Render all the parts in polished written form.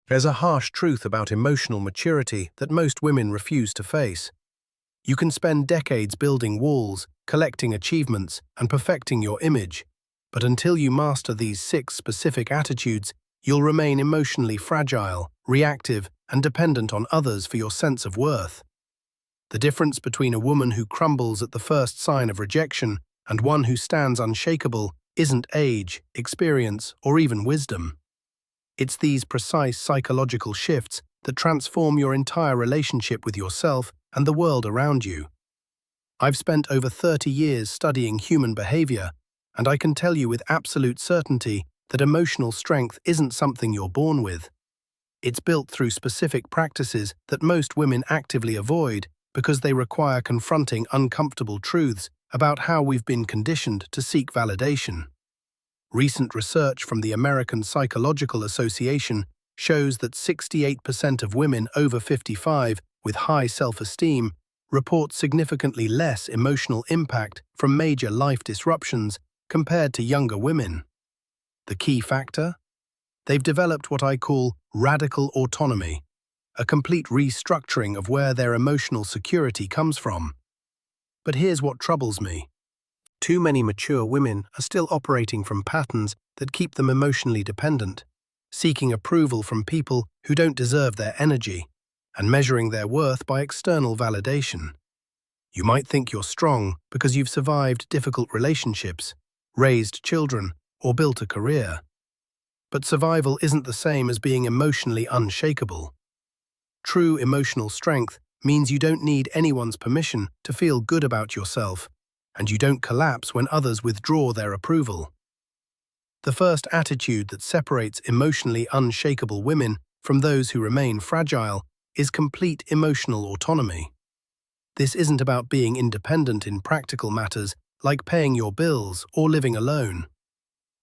There's a harsh truth about emotional maturity that most women refuse to face. You can spend decades building walls, collecting achievements, and perfecting your image, but until you master these 6 specific attitudes, you'll remain emotionally fragile, reactive, and dependent on others for your sense of worth. The difference between a woman who crumbles at the first sign of rejection and one who stands unshakable isn't age, experience, or even wisdom. It's these precise psychological shifts that transform your entire relationship with yourself and the world around you. I've spent over 30 years studying human behavior, and I can tell you with absolute certainty that emotional strength isn't something you're born with. It's built through specific practices that most women actively avoid because they require confronting uncomfortable truths about how we've been conditioned to seek validation. Recent research from the American Psychological Association shows that 68% of women over 55 with high self-esteem report significantly less emotional impact from major life disruptions compared to younger women. The key factor? They've developed what I call radical autonomy, a complete restructuring of where their emotional security comes from. But here's what troubles me. Too many mature women are still operating from patterns that keep them emotionally dependent, seeking approval from people who don't deserve their energy, and measuring their worth by external validation. You might think you're strong because you've survived difficult relationships, raised children, or built a career. But survival isn't the same as being emotionally unshakable. True emotional strength means you don't need anyone's permission to feel good about yourself, and you don't collapse when others withdraw their approval. The first attitude that separates emotionally unshakable women from those who remain fragile is complete emotional autonomy. This isn't about being independent in practical matters like paying your bills or living alone.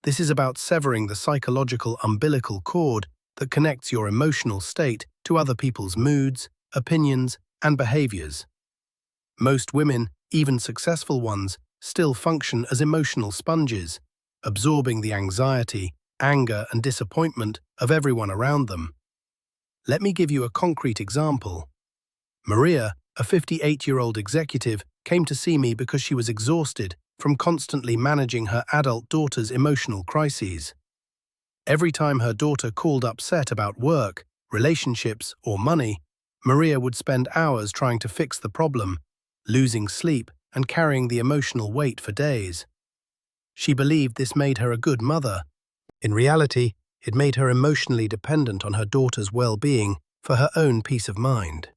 This is about severing the psychological umbilical cord that connects your emotional state to other people's moods, opinions, and behaviors. Most women, even successful ones, still function as emotional sponges, absorbing the anxiety, anger, and disappointment of everyone around them. Let me give you a concrete example. Maria, a 58-year-old executive, came to see me because she was exhausted from constantly managing her adult daughter's emotional crises. Every time her daughter called upset about work, relationships, or money, Maria would spend hours trying to fix the problem, losing sleep and carrying the emotional weight for days. She believed this made her a good mother. In reality, it made her emotionally dependent on her daughter's well-being for her own peace of mind.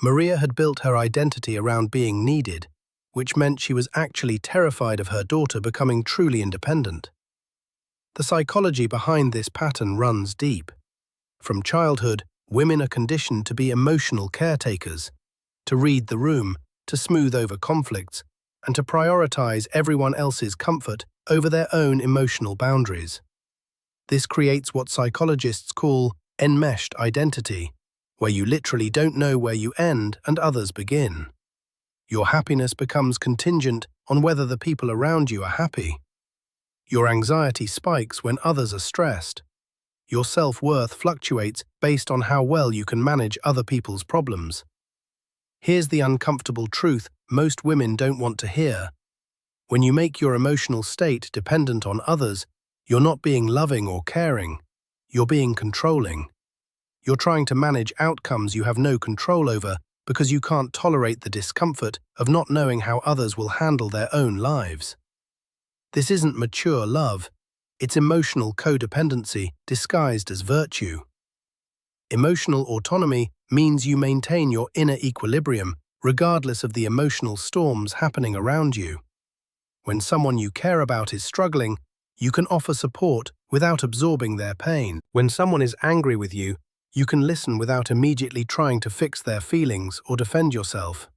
Maria had built her identity around being needed, which meant she was actually terrified of her daughter becoming truly independent. The psychology behind this pattern runs deep. From childhood, women are conditioned to be emotional caretakers, to read the room, to smooth over conflicts, and to prioritize everyone else's comfort over their own emotional boundaries. This creates what psychologists call enmeshed identity, where you literally don't know where you end and others begin. Your happiness becomes contingent on whether the people around you are happy. Your anxiety spikes when others are stressed. Your self-worth fluctuates based on how well you can manage other people's problems. Here's the uncomfortable truth most women don't want to hear. When you make your emotional state dependent on others, you're not being loving or caring. You're being controlling. You're trying to manage outcomes you have no control over because you can't tolerate the discomfort of not knowing how others will handle their own lives. This isn't mature love. It's emotional codependency disguised as virtue. Emotional autonomy means you maintain your inner equilibrium regardless of the emotional storms happening around you. When someone you care about is struggling, you can offer support without absorbing their pain. When someone is angry with you, you can listen without immediately trying to fix their feelings or defend yourself.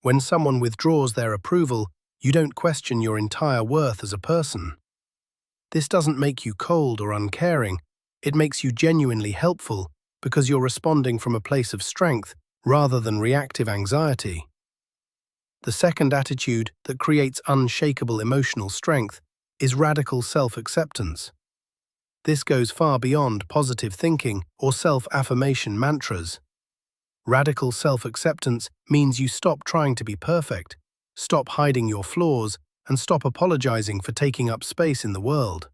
When someone withdraws their approval, you don't question your entire worth as a person. This doesn't make you cold or uncaring. It makes you genuinely helpful because you're responding from a place of strength rather than reactive anxiety. The second attitude that creates unshakable emotional strength is radical self-acceptance. This goes far beyond positive thinking or self-affirmation mantras. Radical self-acceptance means you stop trying to be perfect, stop hiding your flaws, and stop apologizing for taking up space in the world.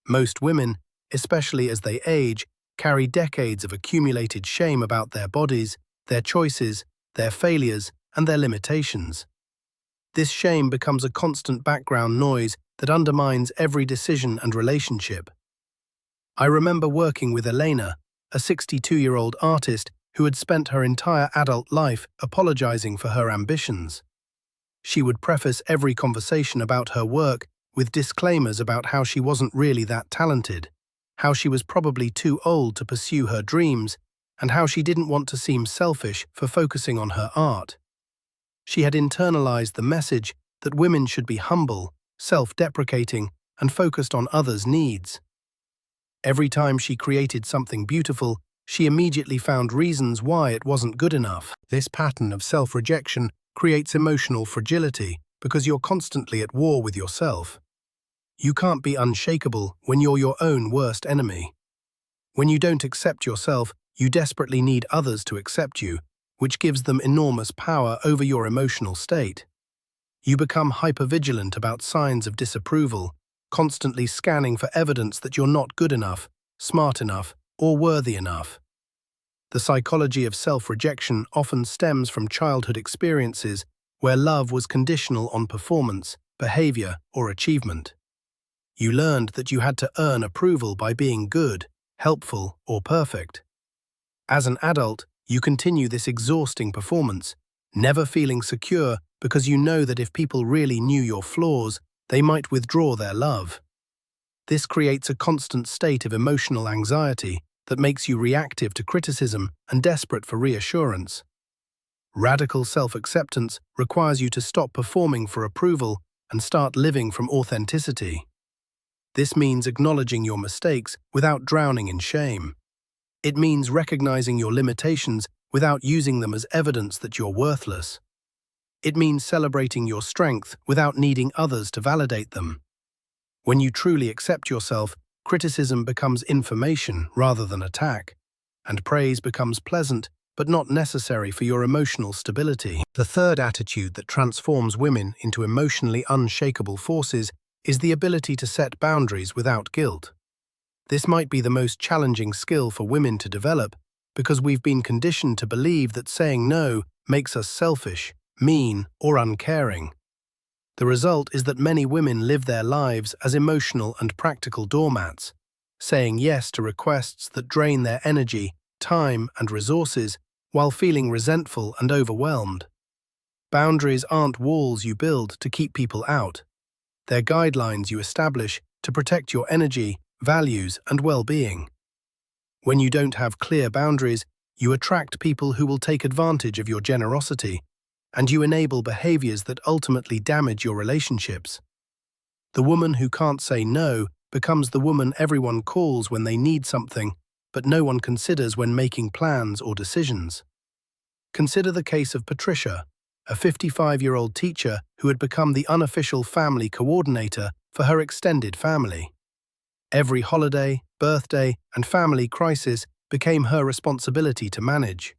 Most women, especially as they age, carry decades of accumulated shame about their bodies, their choices, their failures, and their limitations. This shame becomes a constant background noise that undermines every decision and relationship. I remember working with Elena, a 62-year-old artist who had spent her entire adult life apologizing for her ambitions. She would preface every conversation about her work with disclaimers about how she wasn't really that talented, how she was probably too old to pursue her dreams, and how she didn't want to seem selfish for focusing on her art. She had internalized the message that women should be humble, self-deprecating, and focused on others' needs. Every time she created something beautiful, she immediately found reasons why it wasn't good enough. This pattern of self-rejection creates emotional fragility because you're constantly at war with yourself. You can't be unshakable when you're your own worst enemy. When you don't accept yourself, you desperately need others to accept you, which gives them enormous power over your emotional state. You become hypervigilant about signs of disapproval, constantly scanning for evidence that you're not good enough, smart enough, or worthy enough. The psychology of self-rejection often stems from childhood experiences where love was conditional on performance, behavior, or achievement. You learned that you had to earn approval by being good, helpful, or perfect. As an adult, you continue this exhausting performance, never feeling secure because you know that if people really knew your flaws, they might withdraw their love. This creates a constant state of emotional anxiety that makes you reactive to criticism and desperate for reassurance. Radical self-acceptance requires you to stop performing for approval and start living from authenticity. This means acknowledging your mistakes without drowning in shame. It means recognizing your limitations without using them as evidence that you're worthless. It means celebrating your strength without needing others to validate them. When you truly accept yourself, criticism becomes information rather than attack, and praise becomes pleasant but not necessary for your emotional stability. The third attitude that transforms women into emotionally unshakable forces is the ability to set boundaries without guilt. This might be the most challenging skill for women to develop because we've been conditioned to believe that saying no makes us selfish, mean, or uncaring. The result is that many women live their lives as emotional and practical doormats, saying yes to requests that drain their energy, time, and resources while feeling resentful and overwhelmed. Boundaries aren't walls you build to keep people out. They're guidelines you establish to protect your energy, values, and well-being. When you don't have clear boundaries, you attract people who will take advantage of your generosity, and you enable behaviors that ultimately damage your relationships. The woman who can't say no becomes the woman everyone calls when they need something, but no one considers when making plans or decisions. Consider the case of Patricia, a 55-year-old teacher who had become the unofficial family coordinator for her extended family. Every holiday, birthday, and family crisis became her responsibility to manage.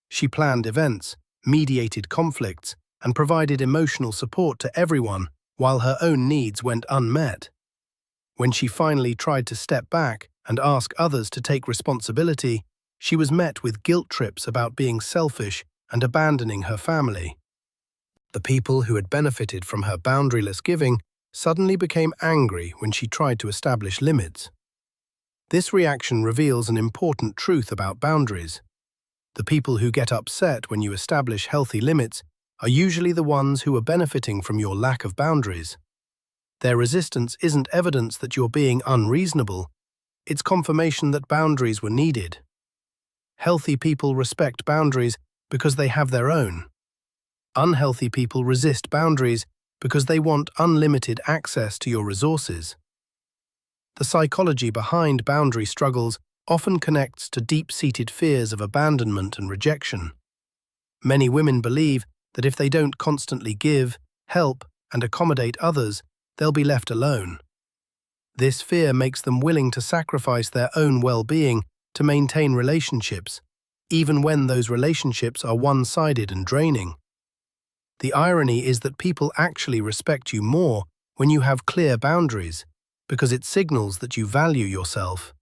She planned events, mediated conflicts, and provided emotional support to everyone while her own needs went unmet. When she finally tried to step back and ask others to take responsibility, she was met with guilt trips about being selfish and abandoning her family. The people who had benefited from her boundaryless giving suddenly became angry when she tried to establish limits. This reaction reveals an important truth about boundaries. The people who get upset when you establish healthy limits are usually the ones who are benefiting from your lack of boundaries. Their resistance isn't evidence that you're being unreasonable, it's confirmation that boundaries were needed. Healthy people respect boundaries because they have their own. Unhealthy people resist boundaries because they want unlimited access to your resources. The psychology behind boundary struggles often connects to deep-seated fears of abandonment and rejection. Many women believe that if they don't constantly give, help, and accommodate others, they'll be left alone. This fear makes them willing to sacrifice their own well-being to maintain relationships, even when those relationships are one-sided and draining. The irony is that people actually respect you more when you have clear boundaries, because it signals that you value yourself.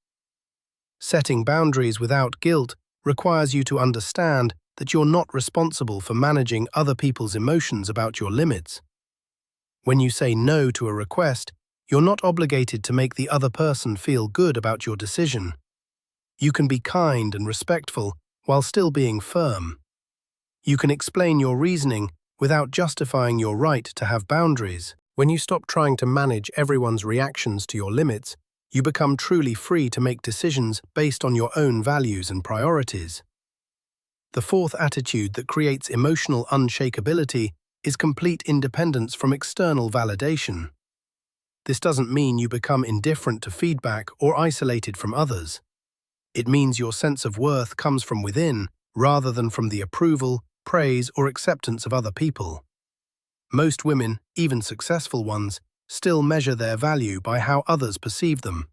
Setting boundaries without guilt requires you to understand that you're not responsible for managing other people's emotions about your limits. When you say no to a request, you're not obligated to make the other person feel good about your decision. You can be kind and respectful while still being firm. You can explain your reasoning without justifying your right to have boundaries. When you stop trying to manage everyone's reactions to your limits, you become truly free to make decisions based on your own values and priorities. The fourth attitude that creates emotional unshakability is complete independence from external validation. This doesn't mean you become indifferent to feedback or isolated from others. It means your sense of worth comes from within, rather than from the approval, praise, or acceptance of other people. Most women, even successful ones, still measure their value by how others perceive them,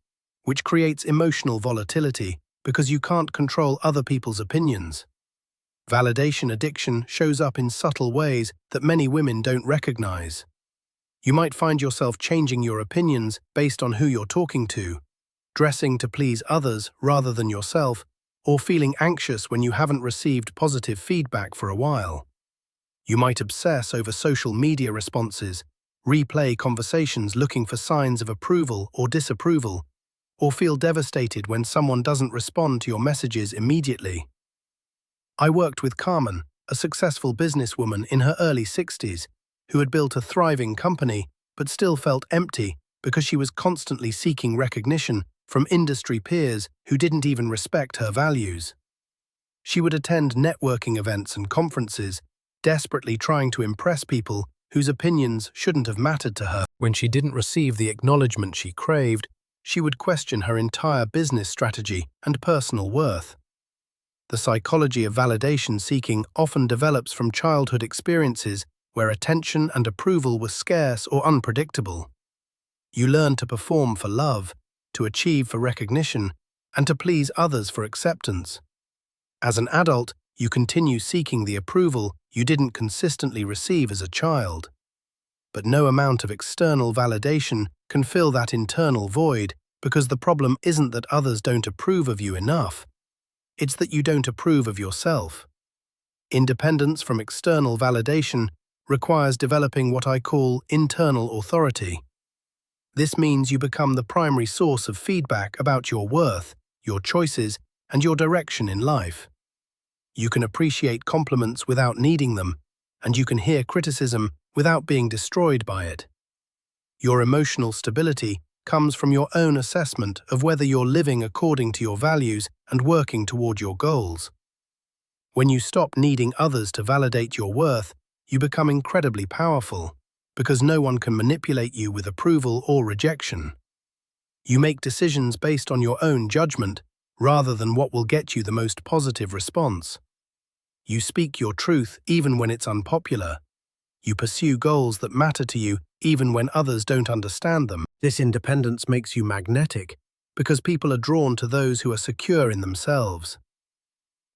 which creates emotional volatility because you can't control other people's opinions. Validation addiction shows up in subtle ways that many women don't recognize. You might find yourself changing your opinions based on who you're talking to, dressing to please others rather than yourself, or feeling anxious when you haven't received positive feedback for a while. You might obsess over social media responses, replay conversations looking for signs of approval or disapproval, or feel devastated when someone doesn't respond to your messages immediately. I worked with Carmen, a successful businesswoman in her early 60s, who had built a thriving company but still felt empty because she was constantly seeking recognition from industry peers who didn't even respect her values. She would attend networking events and conferences, desperately trying to impress people whose opinions shouldn't have mattered to her. When she didn't receive the acknowledgement she craved, she would question her entire business strategy and personal worth. The psychology of validation seeking often develops from childhood experiences where attention and approval were scarce or unpredictable. You learn to perform for love, to achieve for recognition, and to please others for acceptance. As an adult, you continue seeking the approval you didn't consistently receive as a child. But no amount of external validation can fill that internal void, because the problem isn't that others don't approve of you enough. It's that you don't approve of yourself. Independence from external validation requires developing what I call internal authority. This means you become the primary source of feedback about your worth, your choices, and your direction in life. You can appreciate compliments without needing them, and you can hear criticism without being destroyed by it. Your emotional stability comes from your own assessment of whether you're living according to your values and working toward your goals. When you stop needing others to validate your worth, you become incredibly powerful, because no one can manipulate you with approval or rejection. You make decisions based on your own judgment, rather than what will get you the most positive response. You speak your truth even when it's unpopular. You pursue goals that matter to you even when others don't understand them. This independence makes you magnetic, because people are drawn to those who are secure in themselves.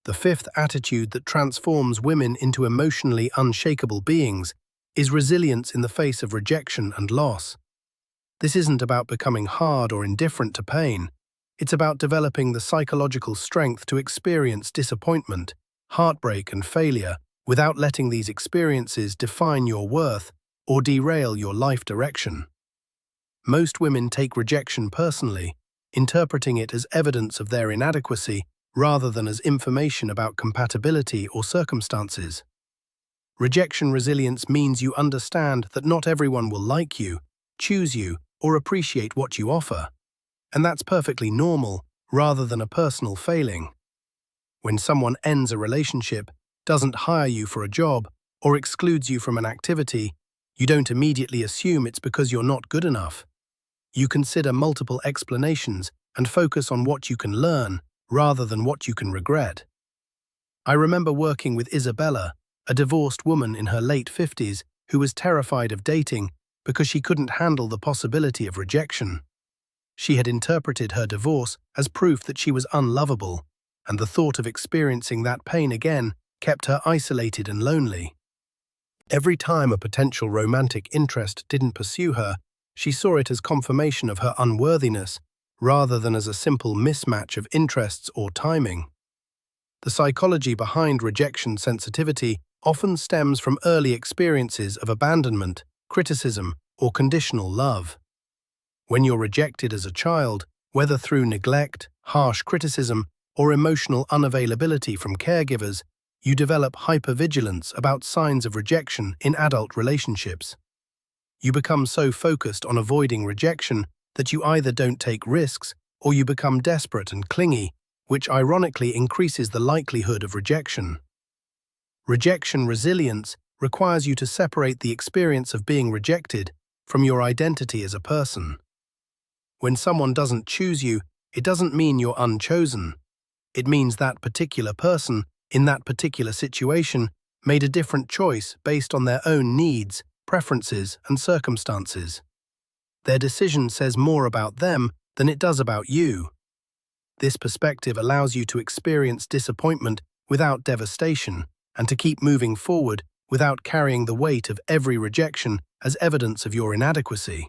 The fifth attitude that transforms women into emotionally unshakable beings is resilience in the face of rejection and loss. This isn't about becoming hard or indifferent to pain. It's about developing the psychological strength to experience disappointment, heartbreak, and failure without letting these experiences define your worth or derail your life direction. Most women take rejection personally, interpreting it as evidence of their inadequacy rather than as information about compatibility or circumstances. Rejection resilience means you understand that not everyone will like you, choose you, or appreciate what you offer. And that's perfectly normal, rather than a personal failing. When someone ends a relationship, doesn't hire you for a job, or excludes you from an activity, you don't immediately assume it's because you're not good enough. You consider multiple explanations and focus on what you can learn, rather than what you can regret. I remember working with Isabella, a divorced woman in her late 50s who was terrified of dating because she couldn't handle the possibility of rejection. She had interpreted her divorce as proof that she was unlovable, and the thought of experiencing that pain again kept her isolated and lonely. Every time a potential romantic interest didn't pursue her, she saw it as confirmation of her unworthiness, rather than as a simple mismatch of interests or timing. The psychology behind rejection sensitivity often stems from early experiences of abandonment, criticism, or conditional love. When you're rejected as a child, whether through neglect, harsh criticism, or emotional unavailability from caregivers, you develop hypervigilance about signs of rejection in adult relationships. You become so focused on avoiding rejection that you either don't take risks or you become desperate and clingy, which ironically increases the likelihood of rejection. Rejection resilience requires you to separate the experience of being rejected from your identity as a person. When someone doesn't choose you, it doesn't mean you're unchosen. It means that particular person, in that particular situation, made a different choice based on their own needs, preferences, and circumstances. Their decision says more about them than it does about you. This perspective allows you to experience disappointment without devastation and to keep moving forward without carrying the weight of every rejection as evidence of your inadequacy.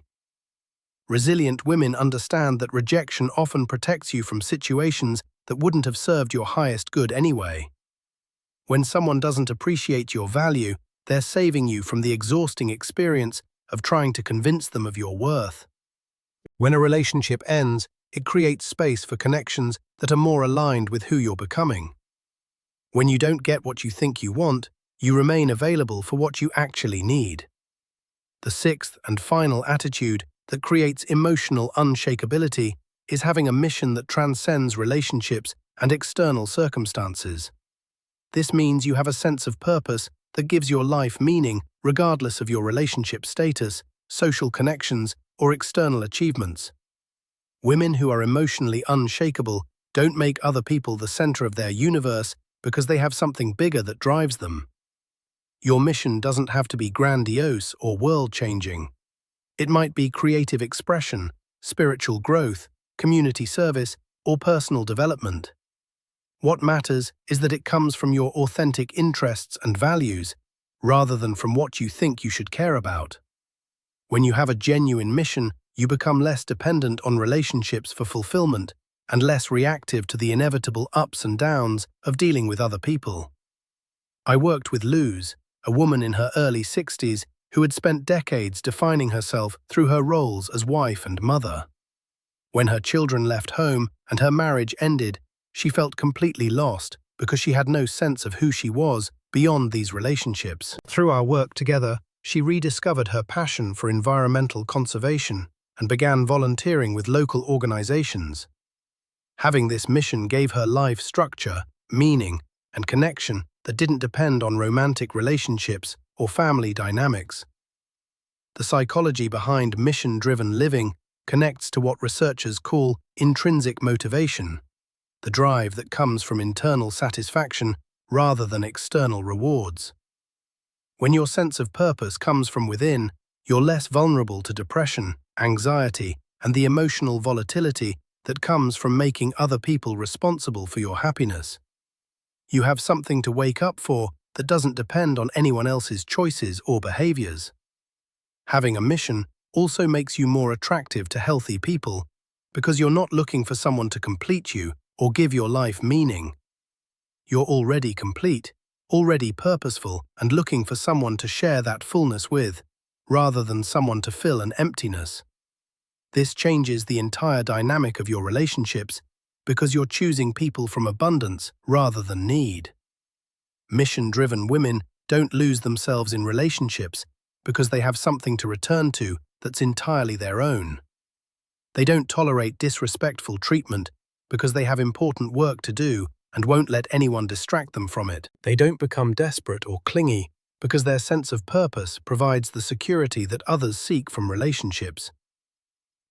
Resilient women understand that rejection often protects you from situations that wouldn't have served your highest good anyway. When someone doesn't appreciate your value, they're saving you from the exhausting experience of trying to convince them of your worth. When a relationship ends, it creates space for connections that are more aligned with who you're becoming. When you don't get what you think you want, you remain available for what you actually need. The sixth and final attitude that creates emotional unshakability is having a mission that transcends relationships and external circumstances. This means you have a sense of purpose that gives your life meaning regardless of your relationship status, social connections, or external achievements. Women who are emotionally unshakable don't make other people the center of their universe because they have something bigger that drives them. Your mission doesn't have to be grandiose or world-changing. It might be creative expression, spiritual growth, community service, or personal development. What matters is that it comes from your authentic interests and values, rather than from what you think you should care about. When you have a genuine mission, you become less dependent on relationships for fulfillment and less reactive to the inevitable ups and downs of dealing with other people. I worked with Luz, a woman in her early 60s who had spent decades defining herself through her roles as wife and mother. When her children left home and her marriage ended, she felt completely lost because she had no sense of who she was beyond these relationships. Through our work together, she rediscovered her passion for environmental conservation and began volunteering with local organizations. Having this mission gave her life structure, meaning, and connection that didn't depend on romantic relationships or family dynamics. The psychology behind mission-driven living connects to what researchers call intrinsic motivation, the drive that comes from internal satisfaction rather than external rewards. When your sense of purpose comes from within, you're less vulnerable to depression, anxiety, and the emotional volatility that comes from making other people responsible for your happiness. You have something to wake up for that doesn't depend on anyone else's choices or behaviors. Having a mission also makes you more attractive to healthy people because you're not looking for someone to complete you or give your life meaning. You're already complete, already purposeful, and looking for someone to share that fullness with, rather than someone to fill an emptiness. This changes the entire dynamic of your relationships because you're choosing people from abundance rather than need. Mission-driven women don't lose themselves in relationships because they have something to return to that's entirely their own. They don't tolerate disrespectful treatment because they have important work to do and won't let anyone distract them from it. They don't become desperate or clingy because their sense of purpose provides the security that others seek from relationships.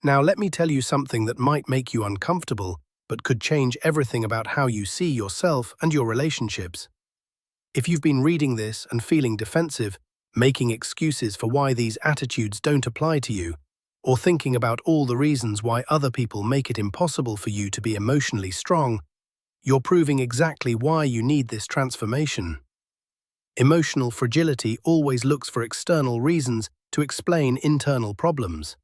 Now let me tell you something that might make you uncomfortable, but could change everything about how you see yourself and your relationships. If you've been reading this and feeling defensive, making excuses for why these attitudes don't apply to you, or thinking about all the reasons why other people make it impossible for you to be emotionally strong, you're proving exactly why you need this transformation. Emotional fragility always looks for external reasons to explain internal problems.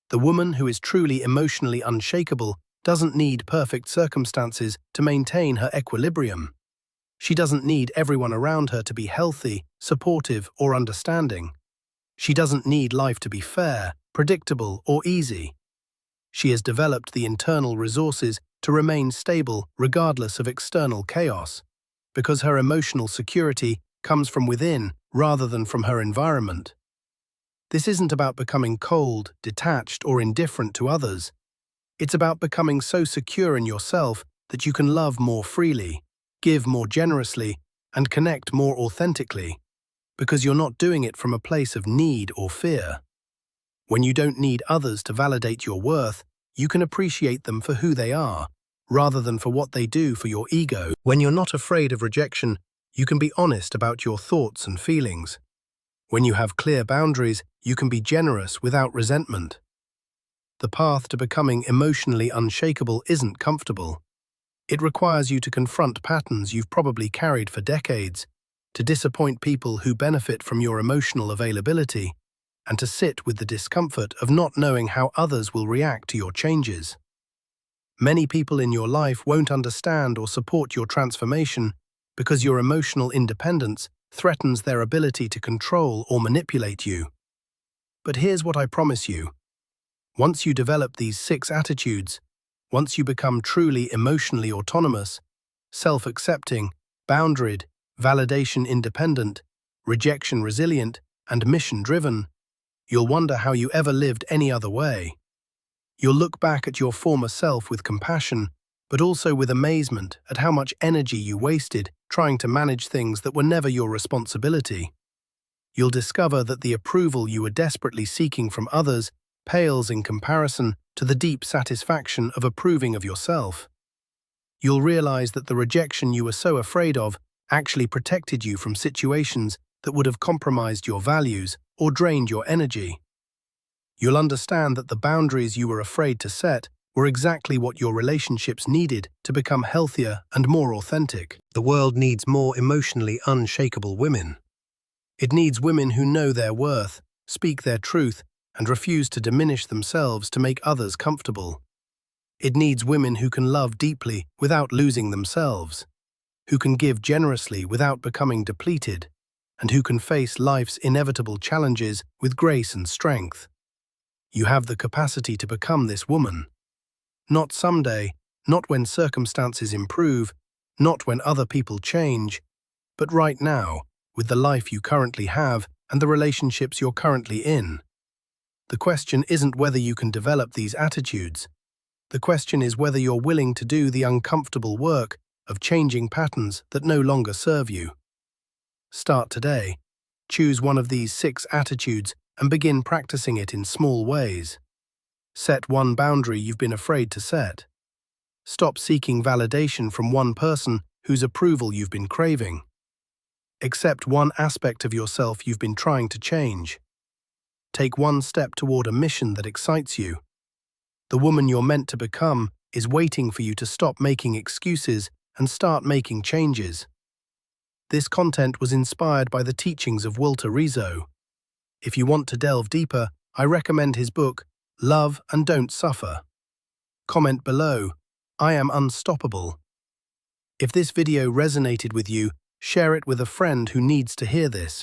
The woman who is truly emotionally unshakable doesn't need perfect circumstances to maintain her equilibrium. She doesn't need everyone around her to be healthy, supportive, or understanding. She doesn't need life to be fair, predictable, or easy. She has developed the internal resources to remain stable regardless of external chaos, because her emotional security comes from within rather than from her environment. This isn't about becoming cold, detached, or indifferent to others. It's about becoming so secure in yourself that you can love more freely, give more generously, and connect more authentically, because you're not doing it from a place of need or fear. When you don't need others to validate your worth, you can appreciate them for who they are, rather than for what they do for your ego. When you're not afraid of rejection, you can be honest about your thoughts and feelings. When you have clear boundaries, you can be generous without resentment. The path to becoming emotionally unshakable isn't comfortable. It requires you to confront patterns you've probably carried for decades, to disappoint people who benefit from your emotional availability, and to sit with the discomfort of not knowing how others will react to your changes. Many people in your life won't understand or support your transformation because your emotional independence threatens their ability to control or manipulate you. But here's what I promise you. Once you develop these 6 attitudes, once you become truly emotionally autonomous, self-accepting, boundaried, validation independent, rejection resilient, and mission-driven, you'll wonder how you ever lived any other way. You'll look back at your former self with compassion, but also with amazement at how much energy you wasted trying to manage things that were never your responsibility. You'll discover that the approval you were desperately seeking from others pales in comparison to the deep satisfaction of approving of yourself. You'll realize that the rejection you were so afraid of actually protected you from situations that would have compromised your values or drained your energy. You'll understand that the boundaries you were afraid to set were exactly what your relationships needed to become healthier and more authentic. The world needs more emotionally unshakable women. It needs women who know their worth, speak their truth, and refuse to diminish themselves to make others comfortable. It needs women who can love deeply without losing themselves, who can give generously without becoming depleted, and who can face life's inevitable challenges with grace and strength. You have the capacity to become this woman. Not someday, not when circumstances improve, not when other people change, but right now, with the life you currently have and the relationships you're currently in. The question isn't whether you can develop these attitudes. The question is whether you're willing to do the uncomfortable work of changing patterns that no longer serve you. Start today. Choose one of these 6 attitudes and begin practicing it in small ways. Set one boundary you've been afraid to set. Stop seeking validation from one person whose approval you've been craving. Accept one aspect of yourself you've been trying to change. Take one step toward a mission that excites you. The woman you're meant to become is waiting for you to stop making excuses and start making changes. This content was inspired by the teachings of Walter Riso. If you want to delve deeper, I recommend his book, Love and Don't Suffer. Comment below, I am unstoppable. If this video resonated with you, share it with a friend who needs to hear this.